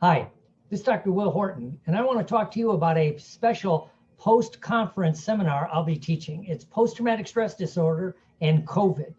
Hi, this is Dr. Will Horton, and I want to talk to you about a special post-conference seminar I'll be teaching. It's post-traumatic stress disorder and COVID.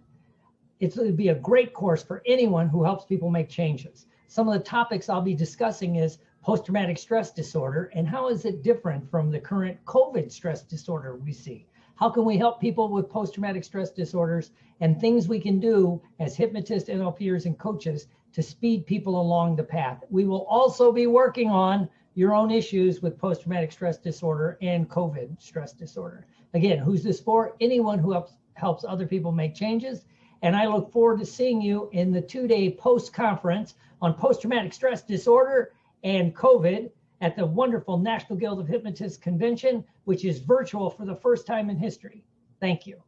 It'll be a great course for anyone who helps people make changes. Some of the topics I'll be discussing is post-traumatic stress disorder and how is it different from the current COVID stress disorder we see. How can we help people with post-traumatic stress disorders and things we can do as hypnotists, NLPers, and coaches to speed people along the path. We will also be working on your own issues with post-traumatic stress disorder and COVID stress disorder. Again, who's this for? Anyone who helps other people make changes. And I look forward to seeing you in the 2-day post-conference on post-traumatic stress disorder and COVID at the wonderful National Guild of Hypnotists Convention, which is virtual for the first time in history. Thank you.